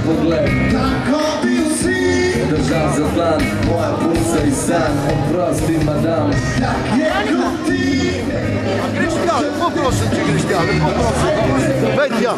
pogled. Tako bi vsi držal za plan, moja punca in san, oprosti madam. Tak je kot ti. Cristiano, poprosim cię, Cristiano, poprosim. Wejdź ja.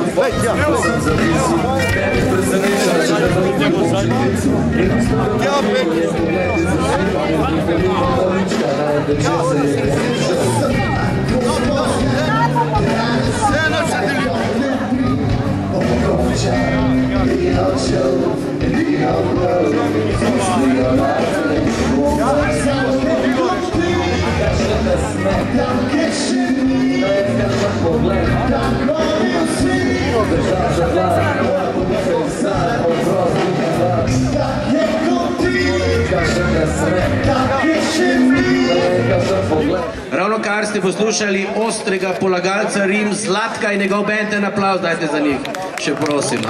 Ravno kar ste poslušali ostrega polagalca Rim Zlatka in njegov band, en aplavz dajte za njih, še prosim.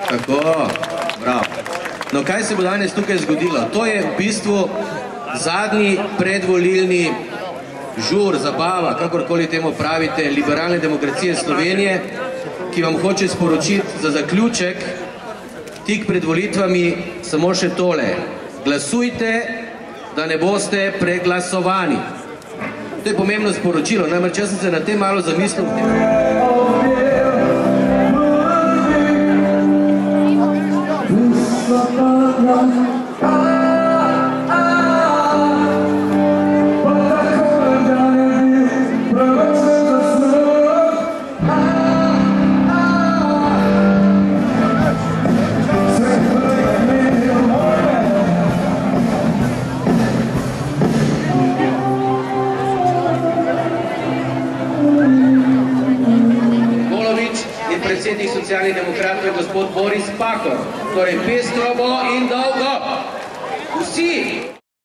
Tako, bravo. No, kaj se bo danes tukaj zgodilo? To je v bistvu zadnji predvolilni žur, zabava, kakorkoli temu pravite, liberalne demokracije Slovenije, ki vam hoče sporočiti za zaključek tik pred volitvami samo še tole. Glasujte, da ne boste preglasovani. To je pomembno sporočilo, namreč jaz sem se na tem malo zamislil. Predsednik Socialnih demokratov je gospod Boris Pahor. Torej, pestro bo in dolgo. Vsi!